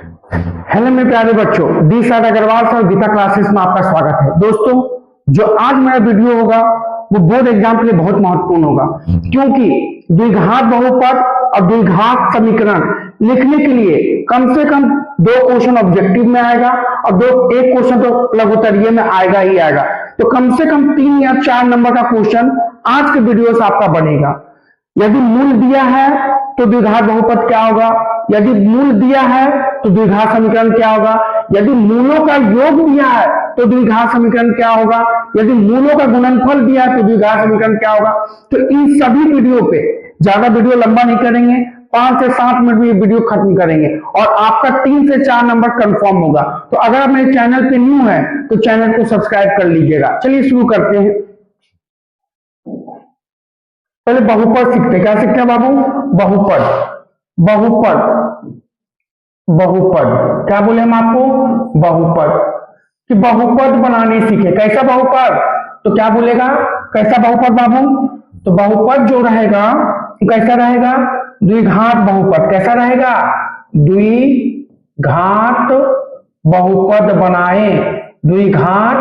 Hello मेरे प्यारे बच्चों, डी सार अग्रवाल सर गीता क्लासेस में आपका स्वागत है। दोस्तों, जो आज मेरा वीडियो होगा वो बोर्ड एग्जाम के लिए बहुत महत्वपूर्ण होगा, क्योंकि द्विघात बहुपद और द्विघात समीकरण लिखने के लिए कम से कम 2 क्वेश्चन ऑब्जेक्टिव में आएगा और एक क्वेश्चन तो लघुत्तरीय में आएगा ही आएगा। तो कम से कम 3 या 4 नंबर का क्वेश्चन आज के वीडियो से आपका बनेगा। यदि मूल दिया है तो द्विघात बहुपद क्या होगा, यदि मूल दिया है तो द्विघात समीकरण क्या होगा, यदि मूलों का योग दिया है तो द्विघात समीकरण क्या होगा, यदि मूलों का गुणनफल दिया है तो द्विघात समीकरण क्या होगा। तो इन सभी वीडियो पे, ज्यादा वीडियो लंबा नहीं करेंगे, 5 से 7 मिनट में ये वीडियो खत्म करेंगे और आपका 3 से 4 नंबर कंफर्म होगा। तो अगर आप मेरे चैनल पे न्यू है तो चैनल को सब्सक्राइब कर लीजिएगा। चलिए शुरू करते हैं। पहले बहुपद सीखते हैं। क्या सीखते हैं बाबू? बहुपद। बहुपद बहुपद क्या बोले हम आपको? बहुपद। कि बहुपद बनाने सीखे। कैसा बहुपद? तो क्या बोलेगा? कैसा बहुपद बाबू? तो बहुपद जो रहेगा कैसा रहेगा? द्विघात बहुपद। कैसा रहेगा? द्विघात बहुपद बनाए। द्विघात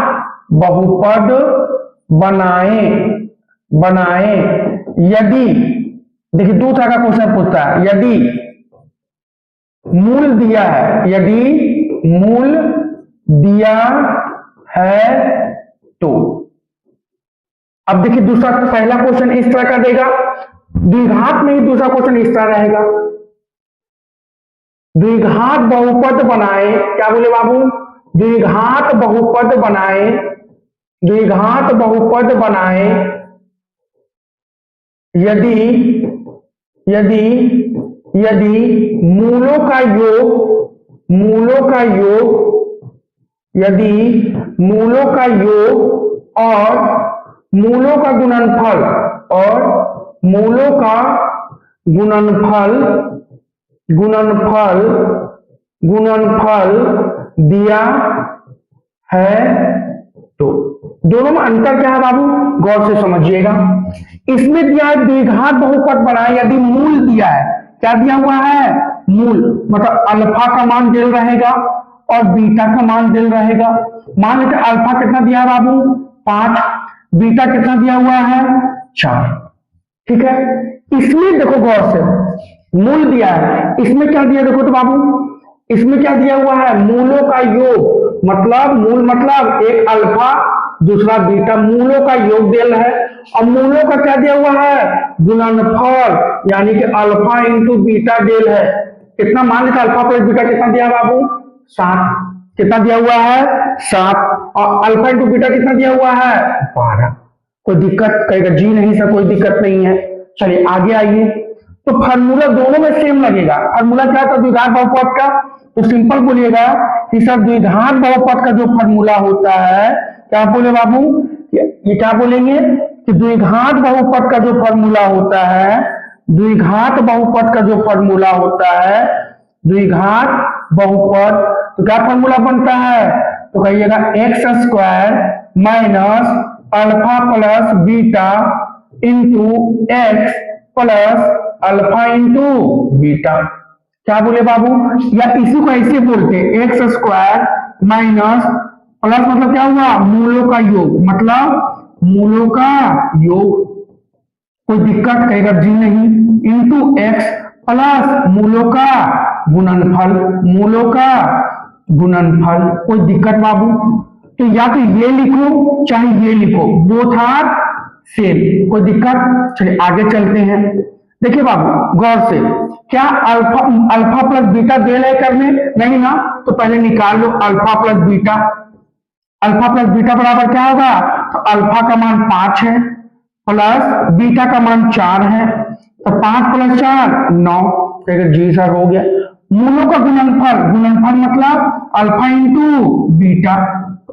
बहुपद बनाए यदि, देखिए दूसरा का क्वेश्चन पूछता है, यदि मूल दिया है, यदि मूल दिया है तो। अब देखिए दूसरा, पहला क्वेश्चन इस तरह का देगा, द्विघात में ही दूसरा क्वेश्चन इस तरह रहेगा, द्विघात बहुपद बनाए। क्या बोले बाबू? द्विघात बहुपद बनाए। द्विघात बहुपद बनाए यदि मूलों का योग और मूलों का गुणनफल दिया है तो। दोनों में अंतर क्या है बाबू? गौर से समझिएगा। इसमें दिया है द्विघात बहुपद बनाए यदि मूल दिया है। क्या दिया हुआ है? मूल, मतलब अल्फा का मान दिल रहेगा और बीटा का मान दिल रहेगा। मान लेते अल्फा कितना दिया है बाबू? 5। बीटा कितना दिया हुआ है? 4। ठीक है। इसमें देखो गौर से, मूल दिया है, इसमें क्या दिया देखो तो बाबू, इसमें क्या दिया हुआ है? मूलों का योग, मतलब मूल मतलब एक अल्फा दूसरा बीटा, मूलों का योग दिया है। और मूलों का क्या दिया हुआ है? गुणनफल, यानी कि अल्फा इंटू बीटा डेल है। कितना मान लेता? अल्फा प्लस बीटा कितना दिया बाबू? 7। कितना दिया हुआ है? 7। और अल्फा इंटू बीटा कितना दिया हुआ है? 12। कोई दिक्कत? कहेगा जी नहीं सर कोई दिक्कत नहीं है। चलिए आगे आइए। तो फार्मूला दोनों में सेम लगेगा। फार्मूला क्या था द्विघात बहुपद का? तो सिंपल बोलिएगा कि सर द्विघात बहुपद का जो फार्मूला होता है, क्या बोले बाबू? ये क्या बोलेंगे कि द्विघात बहुपद का जो फार्मूला होता है, द्विघात बहुपद का जो फार्मूला होता है, द्विघात बहुपद, तो क्या फार्मूला बनता है? तो कहिएगा x² minus alpha plus beta into x plus alpha into beta. क्या बोले बाबू? या इसी को ऐसे बोलते हैं, x² माइनस प्लस मतलब क्या हुआ? मूलों का योग, मतलब मूलों का योग। कोई दिक्कत? कहेगा जी नहीं। इंटू एक्स प्लस मूलों का गुणनफल, मूलों का गुणनफल। कोई दिक्कत बाबू? तो या तो ये लिखो चाहे ये लिखो, बोथ आर सेम। कोई दिक्कत? चलिए आगे चलते हैं। देखिए बाबू गौर से, क्या अल्फा प्लस बीटा डेल है करने? नहीं ना। तो पहले निकाल लो alpha plus beta. Alpha plus beta बराबर क्या होगा? तो अल्फा का मान 5 है प्लस बीटा का मान 4 है, तो 5 प्लस 4 9। जी सर हो गया। मूलों का गुणनफल, गुणनफल मतलब alpha into beta,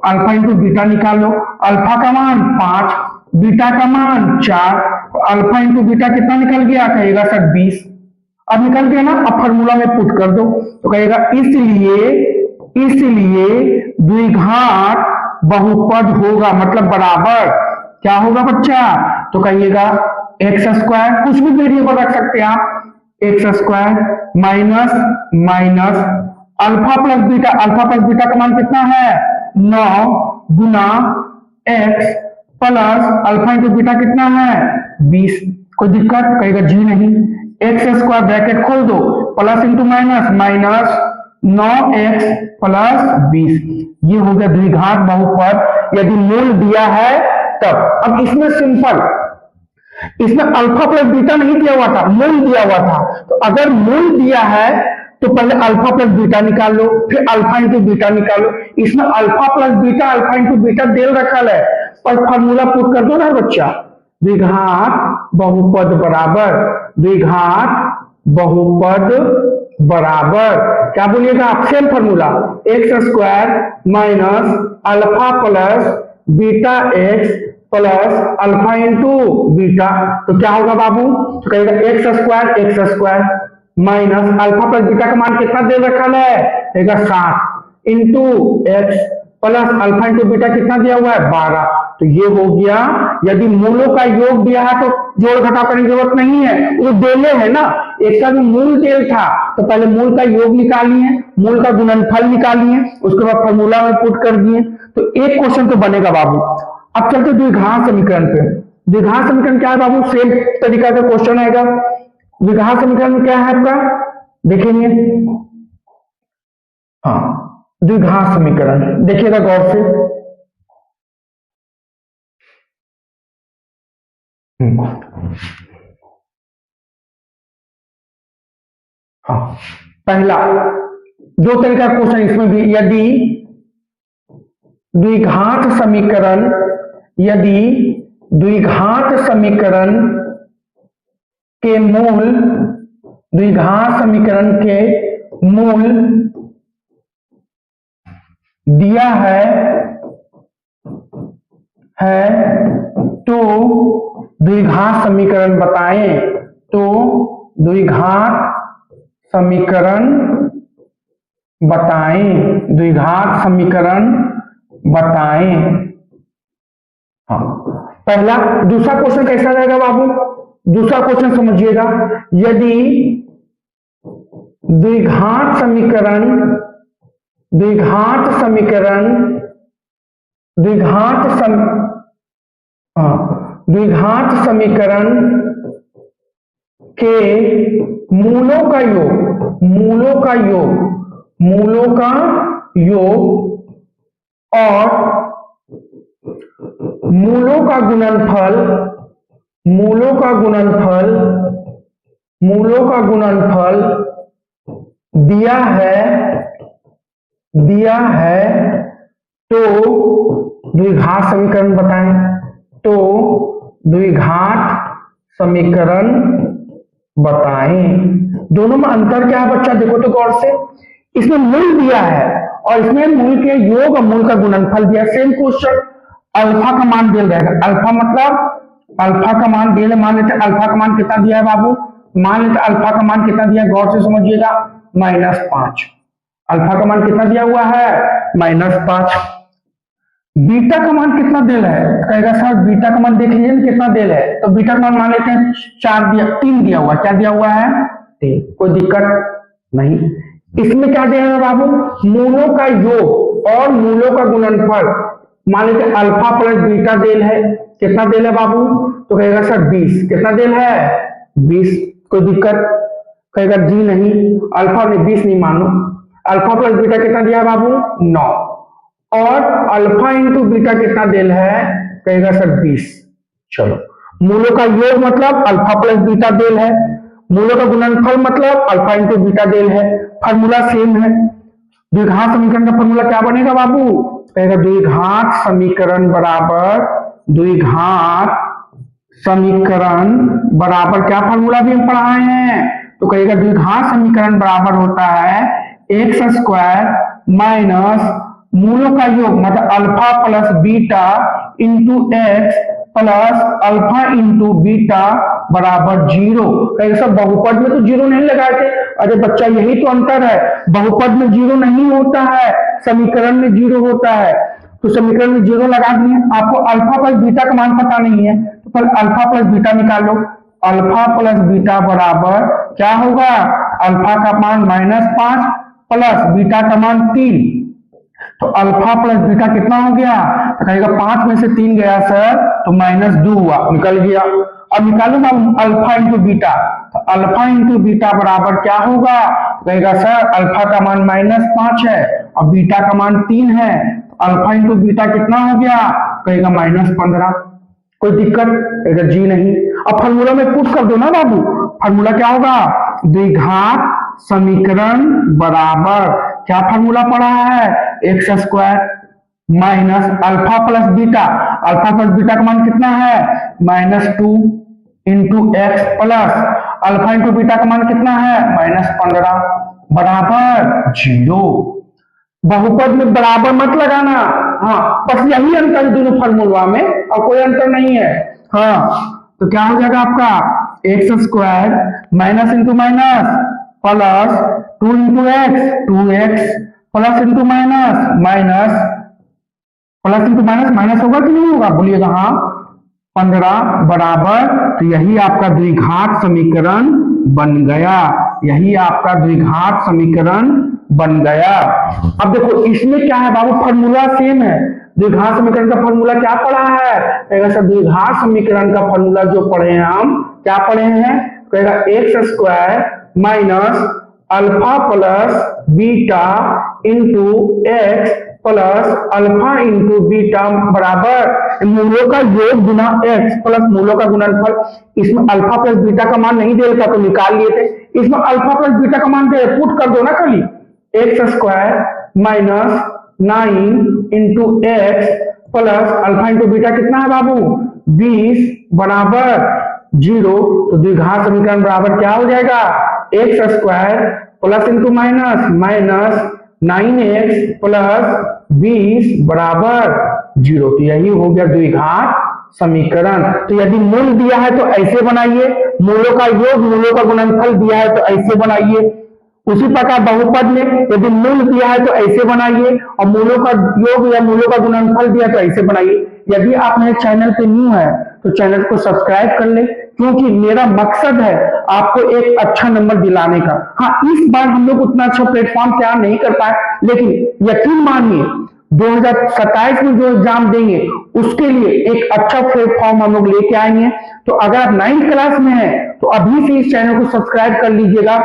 alpha into beta निकाल लो। अल्फा का मान 5, बीटा का मान 4, तो अल्फा इंटू बीटा कितना निकल गया? कहेगा सर 20। अब निकल गया ना, अब फार्मूला में पुट कर दो। तो कहेगा इसलिए द्विघात बहुपद होगा, मतलब बराबर क्या होगा बच्चा? तो कहिएगा x², कुछ भी वेरिएबल रख सकते हैं आप, x² minus alpha plus beta का मान कितना है 9 गुना x plus alpha into beta कितना है 20। कोई दिक्कत? कहेगा जी नहीं। एक्स स्क्वायर ब्रैकेट खोल दो plus into minus minus 9x plus 20। ये हो गया द्विघात बहुपद यदि मूल दिया है तब। अब इसमें सिंपल, इसमें अल्फा प्लस बीटा नहीं दिया हुआ था, मूल दिया हुआ था। तो अगर मूल दिया है तो पहले अल्फा प्लस बीटा निकाल लो, फिर अल्फा इंटू बीटा निकालो। इसमें alpha plus beta alpha into beta देल रखा है, पर फार्मूला पुट कर दो ना बच्चा। द्विघात बहुपद बराबर, द्विघात बहुपद बराबर क्या बोलिएगा आप? Same formula, x square minus alpha plus beta x plus alpha into beta. तो क्या होगा बाबू? तो कहेगा x square minus alpha plus beta का मान कितना दे रखा है? कहेगा 7 into x plus alpha into beta कितना दिया हुआ है 12। तो ये हो गया। यदि मूलों का योग दिया है तो जोड़ घटाव करने की जरूरत नहीं है, वो देले है ना। एक का भी मूल देल था तो पहले मूल का योग निकालिए, मूल का गुणनफल निकालिए, उसके बाद फॉर्मूला में पुट कर दिए। तो एक क्वेश्चन तो बनेगा बाबू। अब चलते द्विघात समीकरण पे। द्विघात समीकरण क्या है बाबू? सेम तरीका का क्वेश्चन आएगा। द्विघात समीकरण में क्या है आपका? देखेंगे, हाँ द्विघात समीकरण देखिएगा गौर से। हाँ, पहला दो तरीका क्वेश्चन इसमें भी। यदि द्विघात समीकरण, यदि द्विघात समीकरण के मूल, द्विघात समीकरण के मूल दिया है तो द्विघात समीकरण बताएं। तो द्विघात समीकरण बताएं, द्विघात समीकरण बताएं। हाँ, पहला। दूसरा क्वेश्चन कैसा रहेगा बाबू? दूसरा क्वेश्चन समझिएगा। यदि द्विघात समीकरण, द्विघात समीकरण, द्विघात समीकरण के मूलों का योग, मूलों का योग, मूलों का योग और मूलों का गुणनफल, मूलों का गुणनफल, मूलों का गुणनफल दिया है तो द्विघात समीकरण बताएं। तो द्विघात समीकरण बताएं। दोनों में अंतर क्या है बच्चा? देखो तो गौर से। इसमें मूल दिया है और इसमें मूल के योग और मूल का गुणनफल दिया। Same question. अल्फा का मान दिया रहेगा। अल्फा मतलब अल्फा का मान दिया, मान लेते अल्फा का मान कितना दिया है बाबू? मान लेते अल्फा का मान कितना दिया है, गौर से समझिएगा, -5। अल्फा का मान कितना दिया हुआ है? -5। बीटा का मान कितना दिल है? कहेगा सर बीटा का मान देख लीजिए ना कितना दिल है। तो बीटा का मान मान लेते हैं 3 दिया हुआ। क्या दिया हुआ है? 3। कोई दिक्कत नहीं। इसमें क्या दिया है बाबू? मूलों का योग और मूलों का गुणनफल। मान लेते अल्फा प्लस बीटा दिल है। कितना दिल है बाबू? तो कहेगा सर 20। कितना दिल है? 20। कोई दिक्कत? कहेगा जी नहीं, अल्फा ने 20 नहीं मानो। अल्फा प्लस बीटा कितना दिया बाबू? 9। और अल्फा इंटू बीटा कितना दिल है? कहेगा सर 20। चलो, मूलों का योग मतलब अल्फा प्लस बीटा दिल है, मूलों का गुणनफल मतलब अल्फा इंटू बीटा दिल है। फार्मूला सेम है। द्विघात समीकरण का फार्मूला क्या बनेगा बाबू? कहेगा द्विघात समीकरण बराबर, द्विघात समीकरण बराबर क्या फार्मूला भी हम पढ़ाए हैं? तो कहेगा द्विघात समीकरण बराबर होता है एक्स स्क्वायर माइनस मूलों का योग मतलब alpha plus beta into x plus alpha into beta बराबर 0। कहेगा सब बहुपद में तो 0 नहीं लगाए थे। अरे बच्चा यही तो अंतर है, बहुपद में 0 नहीं होता है, समीकरण में 0 होता है। तो समीकरण में 0 लगा दिए। आपको अल्फा प्लस बीटा का मान पता नहीं है तो पहले अल्फा प्लस बीटा निकालो। अल्फा प्लस बीटा बराबर क्या होगा? अल्फा का मान -5 प्लस बीटा का मान 3, तो अल्फा प्लस बीटा कितना हो गया? तो कहेगा 5 में से 3 गया सर, तो -2 हुआ, निकल गया। अब निकालूंगा अल्फा इंटू बीटा, तो अल्फा इंटू बीटा बराबर क्या होगा? तो कहेगा सर अल्फा का मान -5 है और बीटा का मान 3 है, तो अल्फा इंटू बीटा कितना हो गया? कहेगा -15। कोई दिक्कत? कहेगा जी नहीं। अब फार्मूला में पुट कर दो ना बाबू। फार्मूला क्या होगा? द्विघात समीकरण बराबर, क्या फार्मूला पढ़ा है? X square minus alpha plus beta, alpha plus beta का मान कितना है? -2 into x plus alpha into beta का मान कितना है? -15 बराबर 0। बहुपद में बराबर मत लगाना, हाँ बस यही अंतर है दोनों फार्मूला में और कोई अंतर नहीं है। हाँ तो क्या हो जाएगा आपका? X square minus into minus plus 2 into x, 2x plus into minus minus, plus into minus minus होगा कि नहीं होगा? बोलिएगा हाँ। 15 बराबर, तो यही आपका द्विघात समीकरण बन गया, यही आपका द्विघात समीकरण बन गया। अब देखो इसमें क्या है बाबू? फार्मूला सेम है। द्विघात समीकरण का फार्मूला क्या पढ़ा है? कहेगा सर द्विघात समीकरण का फार्मूला जो पढ़े हैं हम, क्या पढ़े हैं? कहेगा x square minus alpha plus beta into x plus alpha into beta बराबर मूलों का योग गुना एक्स प्लस मूलों का गुणनफल। इसमें अल्फा प्लस बीटा का मान नहीं दे रखा तो निकाल लिए थे, इसमें अल्फा प्लस बीटा का मान दे, पुट कर दो ना खाली। X square minus 9 into x plus alpha into beta कितना है बाबू? 20 बराबर 0। तो द्विघात समीकरण बराबर क्या हो जाएगा? X square plus into minus minus 9x plus 20 बराबर 0। तो यही हो गया द्विघात समीकरण। तो यदि मूल दिया है तो ऐसे बनाइए, मूलों का योग मूलों का गुणनफल दिया है तो ऐसे बनाइए। उसी प्रकार बहुपद में यदि मूल दिया है तो ऐसे बनाइए और मूलों का योग या मूलों का गुणनफल दिया तो ऐसे बनाइए। यदि आप मेरे चैनल पे न्यू है तो चैनल को सब्सक्राइब कर ले, क्योंकि मेरा मकसद है आपको एक अच्छा नंबर दिलाने का। हाँ इस बार हम लोग उतना अच्छा प्लेटफॉर्म तैयार नहीं कर पाए, लेकिन यकीन मानिए 2027 में जो एग्जाम देंगे उसके लिए एक अच्छा प्लेटफॉर्म हम लोग लेके आएंगे। तो अगर आप 9th क्लास में हैं तो अभी से इस चैनल को सब्सक्राइब कर लीजिएगा,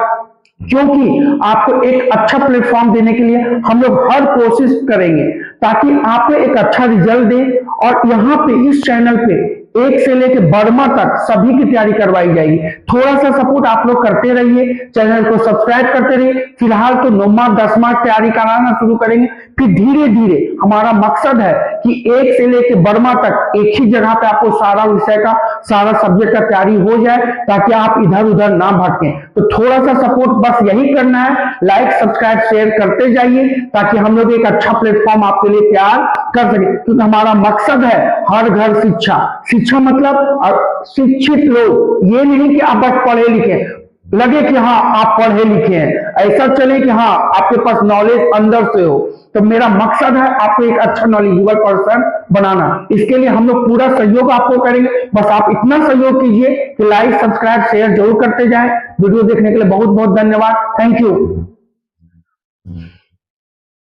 क्योंकि आपको एक अच्छा प्लेटफॉर्म देने के लिए हम लोग हर कोशिश करेंगे ताकि आपको एक अच्छा रिजल्ट दे। और यहाँ पे इस चैनल पे 1 से लेके 12वां तक सभी की तैयारी करवाई जाएगी। थोड़ा सा सपोर्ट आप लोग करते रहिए, चैनल को सब्सक्राइब करते रहिए। फिलहाल तो 9वां 10वां तैयारी कराना शुरू करेंगे, फिर धीरे धीरे हमारा मकसद है कि 1 से लेके 12वां तक एक ही जगह पे आपको सारा विषय का सारा सब्जेक्ट का तैयारी हो जाए, ताकि आप इधर उधर ना भटकें। तो थोड़ा सा सपोर्ट बस यही करना है, लाइक सब्सक्राइब शेयर करते जाइए ताकि हम लोग एक अच्छा प्लेटफॉर्म आपके लिए तैयार कर सके। क्योंकि हमारा मकसद है हर घर शिक्षा। शिक्षा मतलब शिक्षित लोग, ये नहीं कि आप बस पढ़े लिखे, लगे कि हाँ आप पढ़े लिखे हैं, ऐसा चले कि हाँ आपके पास नॉलेज अंदर से हो। तो मेरा मकसद है आपको एक अच्छा नॉलेजेबल पर्सन बनाना। इसके लिए हम लोग पूरा सहयोग आपको करेंगे, बस आप इतना सहयोग कीजिए कि लाइक सब्सक्राइब शेयर जरूर करते जाएं। वीडियो देखने के लिए बहुत बहुत धन्यवाद। Thank you.